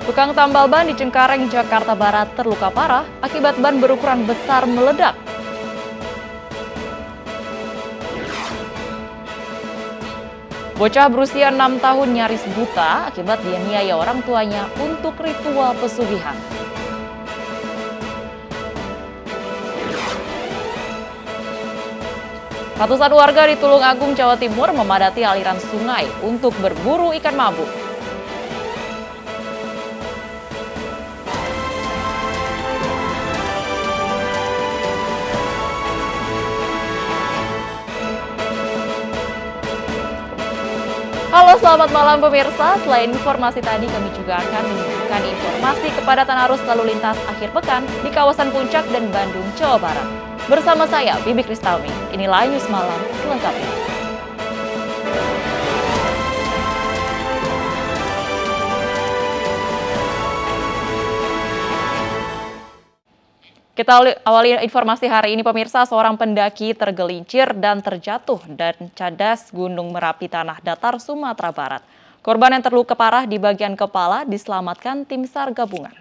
Tukang tambal ban di Cengkareng, Jakarta Barat terluka parah akibat ban berukuran besar meledak. Bocah berusia 6 tahun nyaris buta akibat dianiaya orang tuanya untuk ritual pesugihan. Ratusan warga di Tulungagung, Jawa Timur memadati aliran sungai untuk berburu ikan mabuk. Halo, selamat malam pemirsa. Selain informasi tadi, kami juga akan menunjukkan informasi kepadatan arus lalu lintas akhir pekan di kawasan Puncak dan Bandung, Jawa Barat. Bersama saya, Bibi Kristami. Inilah News Malam selengkapnya. Kita awali informasi hari ini pemirsa, seorang pendaki tergelincir dan terjatuh dan cadas Gunung Merapi Tanah Datar, Sumatera Barat. Korban yang terluka parah di bagian kepala diselamatkan tim SAR gabungan.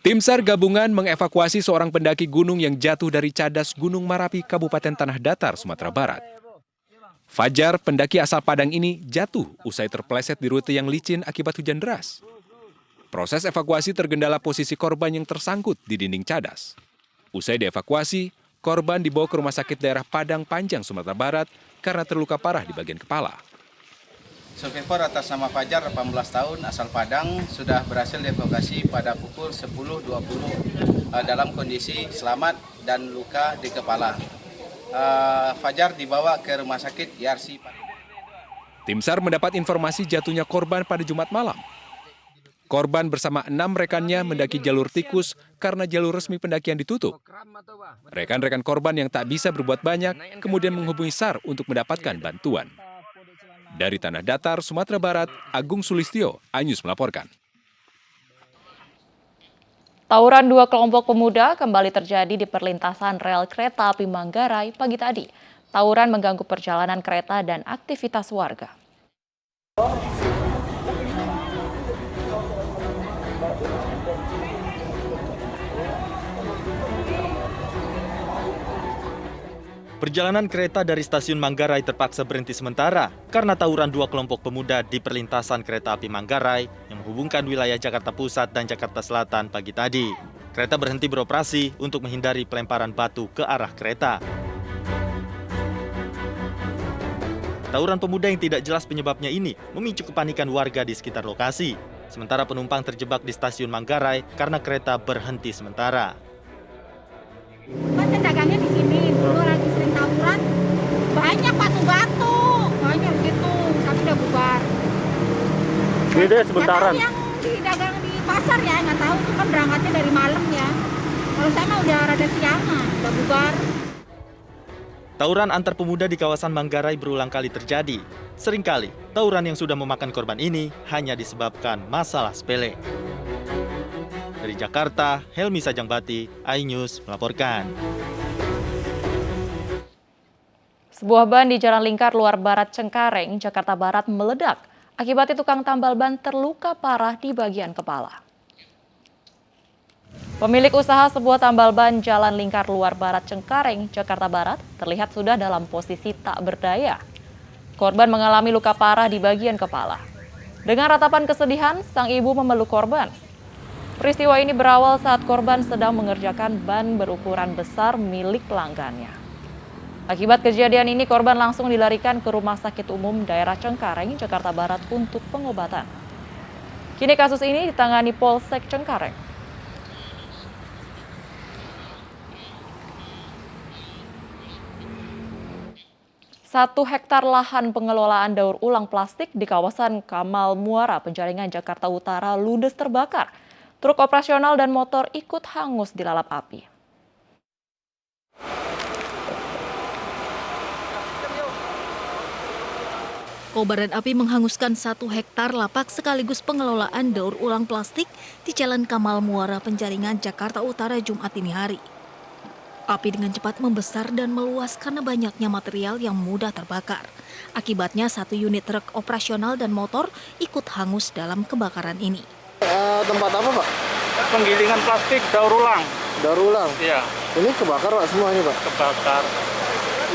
Tim SAR gabungan mengevakuasi seorang pendaki gunung yang jatuh dari cadas Gunung Merapi, Kabupaten Tanah Datar, Sumatera Barat. Fajar, pendaki asal Padang ini jatuh usai terpeleset di rute yang licin akibat hujan deras. Proses evakuasi tergendala posisi korban yang tersangkut di dinding cadas. Usai dievakuasi, korban dibawa ke rumah sakit daerah Padang Panjang, Sumatera Barat karena terluka parah di bagian kepala. Survivor atas nama Fajar, 18 tahun, asal Padang, sudah berhasil dievakuasi pada pukul 10.20 dalam kondisi selamat dan luka di kepala. Fajar dibawa ke rumah sakit YRC. Tim SAR mendapat informasi jatuhnya korban pada Jumat malam. Korban bersama 6 rekannya mendaki jalur tikus karena jalur resmi pendakian ditutup. Rekan-rekan korban yang tak bisa berbuat banyak kemudian menghubungi SAR untuk mendapatkan bantuan. Dari Tanah Datar, Sumatera Barat, Agung Sulistyo, iNews melaporkan. Tawuran dua kelompok pemuda kembali terjadi di perlintasan rel kereta api Manggarai pagi tadi. Tawuran mengganggu perjalanan kereta dan aktivitas warga. Perjalanan kereta dari stasiun Manggarai terpaksa berhenti sementara karena tawuran dua kelompok pemuda di perlintasan kereta api Manggarai yang menghubungkan wilayah Jakarta Pusat dan Jakarta Selatan pagi tadi. Kereta berhenti beroperasi untuk menghindari pelemparan batu ke arah kereta. Tawuran pemuda yang tidak jelas penyebabnya ini memicu kepanikan warga di sekitar lokasi. Sementara penumpang terjebak di stasiun Manggarai karena kereta berhenti sementara. Kan dagangnya di sini, dulu lagi sering tawuran, banyak batu-batu, banyak gitu, tapi udah bubar. Beda sementaran. Yang di dagang di pasar ya, nggak tahu itu kan berangkatnya dari malam ya. Kalau saya mah udah rada siangan, udah bubar. Tawuran antar pemuda di kawasan Manggarai berulang kali terjadi. Seringkali, tawuran yang sudah memakan korban ini hanya disebabkan masalah sepele. Dari Jakarta, Helmi Sajangbati, iNews melaporkan. Sebuah ban di Jalan Lingkar Luar Barat Cengkareng, Jakarta Barat meledak. Akibatnya tukang tambal ban terluka parah di bagian kepala. Pemilik usaha sebuah tambal ban Jalan Lingkar Luar Barat Cengkareng, Jakarta Barat, terlihat sudah dalam posisi tak berdaya. Korban mengalami luka parah di bagian kepala. Dengan ratapan kesedihan, sang ibu memeluk korban. Peristiwa ini berawal saat korban sedang mengerjakan ban berukuran besar milik pelanggannya. Akibat kejadian ini, korban langsung dilarikan ke Rumah Sakit Umum Daerah Cengkareng, Jakarta Barat untuk pengobatan. Kini kasus ini ditangani Polsek Cengkareng. Satu hektar lahan pengelolaan daur ulang plastik di kawasan Kamal Muara, Penjaringan, Jakarta Utara ludes terbakar. Truk operasional dan motor ikut hangus dilalap api. Kobaran api menghanguskan 1 hektar lapak sekaligus pengelolaan daur ulang plastik di Jalan Kamal Muara, Penjaringan, Jakarta Utara, Jumat dini hari. Api dengan cepat membesar dan meluas karena banyaknya material yang mudah terbakar. Akibatnya 1 unit truk operasional dan motor ikut hangus dalam kebakaran ini. Tempat apa, Pak? Penggilingan plastik daur ulang. Daur ulang? Iya, Ini kebakar, Pak, semua ini, Pak? kebakar.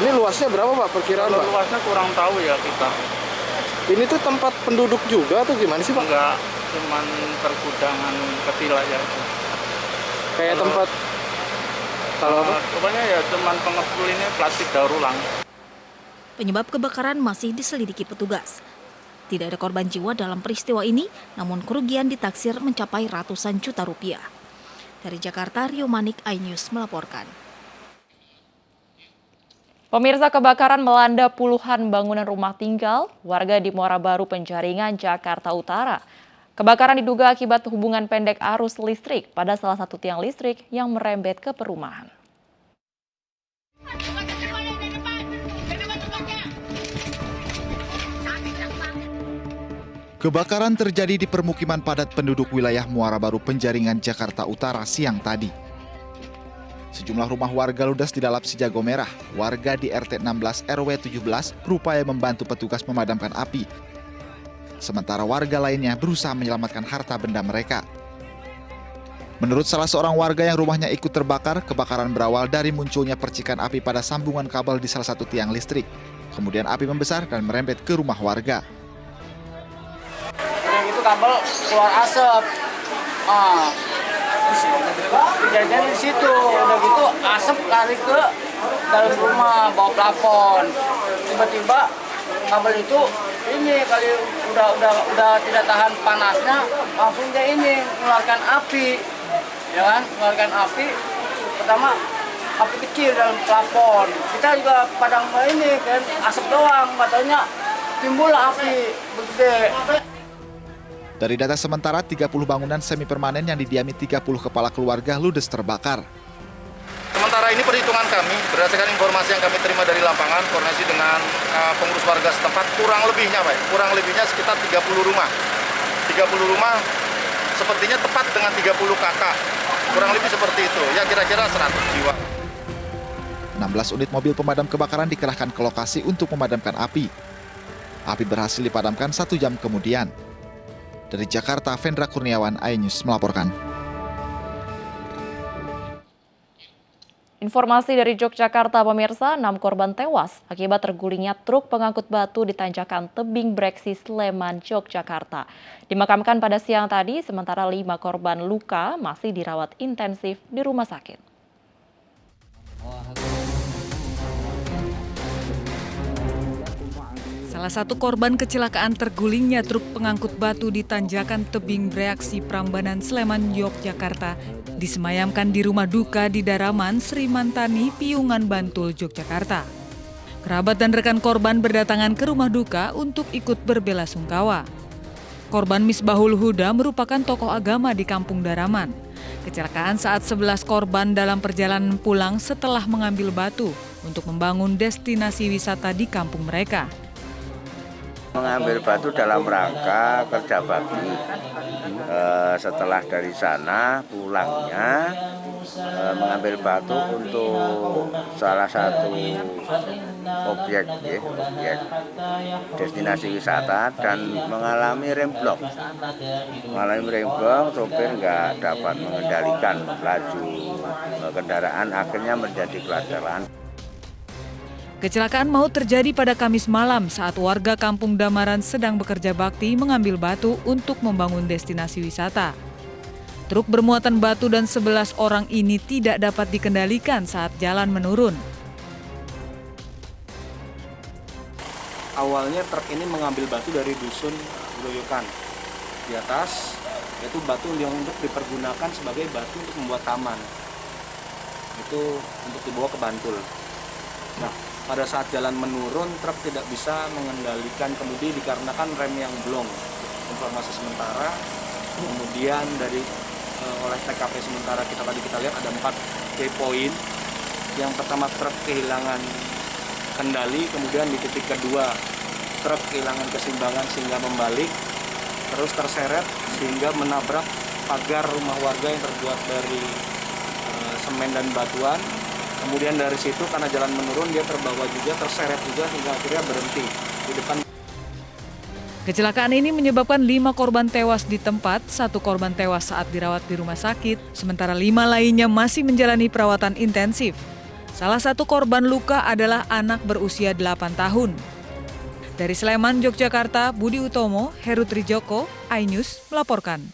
Ini luasnya berapa, Pak, perkiraan, Kalau Pak? luasnya kurang tahu ya kita. Ini tuh tempat penduduk juga atau gimana sih, Pak? Enggak, cuman pergudangan kecil aja itu. Kayak tempat... Kalau apa? Pokoknya ya cuman pengepul ini plastik daur ulang. Penyebab kebakaran masih diselidiki petugas. Tidak ada korban jiwa dalam peristiwa ini, namun kerugian ditaksir mencapai ratusan juta rupiah. Dari Jakarta, Rio Manik, iNews melaporkan. Pemirsa, kebakaran melanda puluhan bangunan rumah tinggal warga di Muara Baru, Penjaringan, Jakarta Utara. Kebakaran diduga akibat hubungan pendek arus listrik pada salah satu tiang listrik yang merembet ke perumahan. Kebakaran terjadi di permukiman padat penduduk wilayah Muara Baru, Penjaringan, Jakarta Utara siang tadi. Sejumlah rumah warga ludes di dalam si jago merah. Warga di RT 16 RW 17 berupaya membantu petugas memadamkan api. Sementara warga lainnya berusaha menyelamatkan harta benda mereka. Menurut salah seorang warga yang rumahnya ikut terbakar, kebakaran berawal dari munculnya percikan api pada sambungan kabel di salah satu tiang listrik. Kemudian api membesar dan merembet ke rumah warga. Udah gitu kabel keluar asap. Kejadian di situ. Udah gitu asap lari ke dalam rumah, bawa plafon. Tiba-tiba kabel itu ini kali udah tidak tahan panasnya, langsung dia ini mengeluarkan api. Ya kan, mengeluarkan api. Pertama api kecil dalam plafon. Kita juga padang ini kan asap doang, katanya timbul api gede. Dari data sementara, 30 bangunan semi permanen yang didiami 30 kepala keluarga ludes terbakar. Sementara ini perhitungan kami, berdasarkan informasi yang kami terima dari lapangan, koordinasi dengan pengurus warga setempat, kurang lebihnya sekitar 30 rumah. 30 rumah sepertinya tepat dengan 30 kakak, kurang lebih seperti itu, ya kira-kira 100 jiwa. 16 unit mobil pemadam kebakaran dikerahkan ke lokasi untuk memadamkan api. Api berhasil dipadamkan 1 jam kemudian. Dari Jakarta, Vendra Kurniawan, iNews melaporkan. Informasi dari Yogyakarta, pemirsa, 6 korban tewas akibat tergulingnya truk pengangkut batu di tanjakan Tebing Breksi, Sleman, Yogyakarta. Dimakamkan pada siang tadi, sementara 5 korban luka masih dirawat intensif di rumah sakit. Salah satu korban kecelakaan tergulingnya truk pengangkut batu di tanjakan Tebing Breksi, Prambanan, Sleman, Yogyakarta disemayamkan di rumah duka di Daraman, Sri Mantani, Piungan, Bantul, Yogyakarta. Kerabat dan rekan korban berdatangan ke rumah duka untuk ikut berbelasungkawa. Korban Misbahul Huda merupakan tokoh agama di Kampung Daraman. Kecelakaan saat 11 korban dalam perjalanan pulang setelah mengambil batu untuk membangun destinasi wisata di kampung mereka. Mengambil batu dalam rangka kerja bakti. Setelah dari sana pulangnya mengambil batu untuk salah satu objek destinasi wisata dan mengalami remblong. Sopir nggak dapat mengendalikan laju kendaraan, akhirnya menjadi kecelakaan. Kecelakaan maut terjadi pada Kamis malam saat warga Kampung Damaran sedang bekerja bakti mengambil batu untuk membangun destinasi wisata. Truk bermuatan batu dan 11 orang ini tidak dapat dikendalikan saat jalan menurun. Awalnya truk ini mengambil batu dari dusun Groyokan di atas, yaitu batu yang untuk dipergunakan sebagai batu untuk membuat taman. Itu untuk dibawa ke Bantul. Nah, pada saat jalan menurun, truk tidak bisa mengendalikan kemudi dikarenakan rem yang blong. Informasi sementara, kemudian oleh TKP sementara kita lihat ada 4 key point. Yang pertama, truk kehilangan kendali, kemudian di titik kedua truk kehilangan keseimbangan sehingga membalik, terus terseret sehingga menabrak pagar rumah warga yang terbuat dari semen dan batuan. Kemudian dari situ karena jalan menurun dia terbawa juga, terseret juga hingga akhirnya berhenti di depan. Kecelakaan ini menyebabkan 5 korban tewas di tempat, 1 korban tewas saat dirawat di rumah sakit, sementara 5 lainnya masih menjalani perawatan intensif. Salah satu korban luka adalah anak berusia 8 tahun. Dari Sleman, Yogyakarta, Budi Utomo, Heru Trijoko, iNews melaporkan.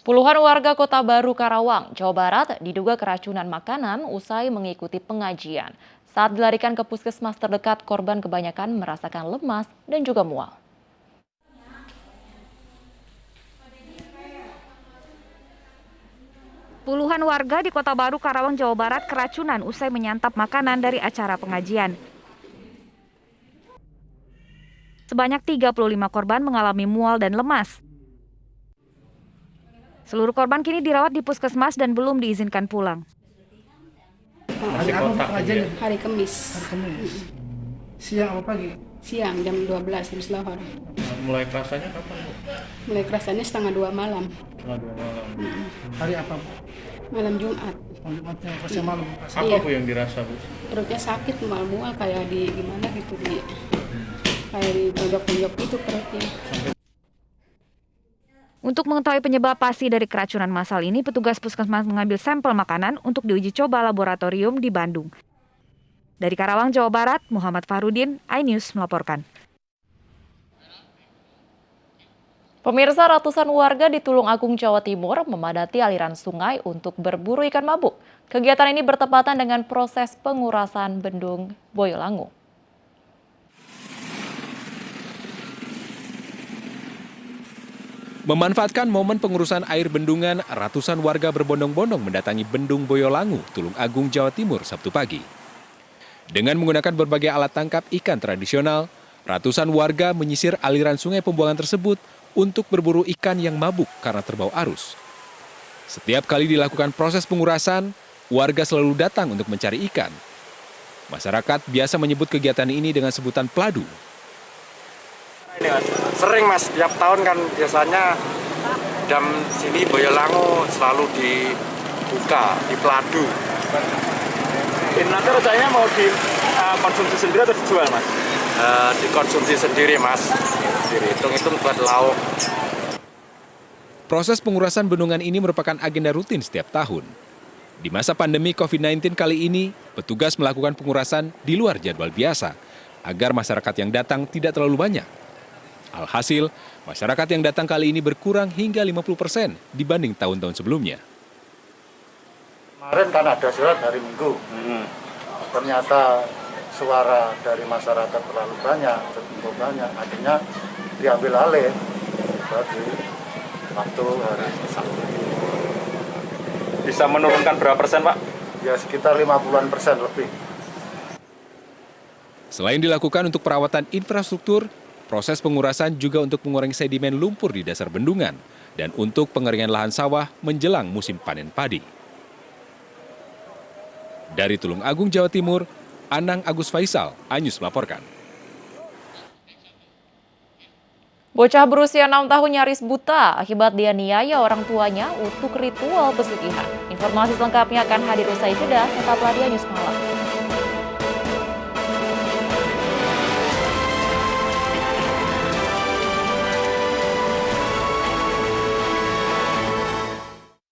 Puluhan warga Kota Baru Karawang, Jawa Barat diduga keracunan makanan usai mengikuti pengajian. Saat dilarikan ke puskesmas terdekat, korban kebanyakan merasakan lemas dan juga mual. Puluhan warga di Kota Baru Karawang, Jawa Barat keracunan usai menyantap makanan dari acara pengajian. Sebanyak 35 korban mengalami mual dan lemas. Seluruh korban kini dirawat di puskesmas dan belum diizinkan pulang. Hari Kamis. Siang apa pagi? Siang jam 12 habis lahar. Mulai kerasanya kapan, Bu? Mulai kerasanya setengah 2 malam. Setengah 2 malam. Hari apa, Bu? Malam Jumat. Jumatnya kerasnya malam. Apa, Iya. Bu, yang dirasa, Bu? Perutnya sakit, mual-mual kayak di gimana gitu kayak di tonjok-tonjok itu perutnya. Untuk mengetahui penyebab pasti dari keracunan massal ini, petugas puskesmas mengambil sampel makanan untuk diuji coba laboratorium di Bandung. Dari Karawang, Jawa Barat, Muhammad Farudin, iNews melaporkan. Pemirsa, ratusan warga di Tulung Agung, Jawa Timur memadati aliran sungai untuk berburu ikan mabuk. Kegiatan ini bertepatan dengan proses pengurasan Bendung Boyolangu. Memanfaatkan momen pengurusan air bendungan, ratusan warga berbondong-bondong mendatangi Bendung Boyolangu, Tulung Agung, Jawa Timur, Sabtu pagi. Dengan menggunakan berbagai alat tangkap ikan tradisional, ratusan warga menyisir aliran sungai pembuangan tersebut untuk berburu ikan yang mabuk karena terbawa arus. Setiap kali dilakukan proses pengurasan, warga selalu datang untuk mencari ikan. Masyarakat biasa menyebut kegiatan ini dengan sebutan peladu. Ini mas, sering mas, tiap tahun kan biasanya jam sini Boyolangu selalu dibuka, di peladu. Nanti rencananya mau dikonsumsi sendiri atau dijual, Mas? Dikonsumsi sendiri, Mas. Hitung-hitung buat lauk. Proses pengurasan bendungan ini merupakan agenda rutin setiap tahun. Di masa pandemi COVID-19 kali ini, petugas melakukan pengurasan di luar jadwal biasa, agar masyarakat yang datang tidak terlalu banyak. Alhasil, masyarakat yang datang kali ini berkurang hingga 50% dibanding tahun-tahun sebelumnya. Kemarin kan ada surat hari Minggu, ternyata suara dari masyarakat terlalu banyak, cukup banyak, akhirnya diambil alih bagi waktu hari Sabtu. Bisa menurunkan berapa persen, Pak? Ya sekitar 50% lebih. Selain dilakukan untuk perawatan infrastruktur, proses pengurasan juga untuk mengurangi sedimen lumpur di dasar bendungan dan untuk pengeringan lahan sawah menjelang musim panen padi. Dari Tulung Agung, Jawa Timur, Anang Agus Faisal, iNews melaporkan. Bocah berusia 6 tahun nyaris buta akibat dianiaya orang tuanya untuk ritual pesugihan. Informasi selengkapnya akan hadir usai jeda, tetaplah di iNews Malam.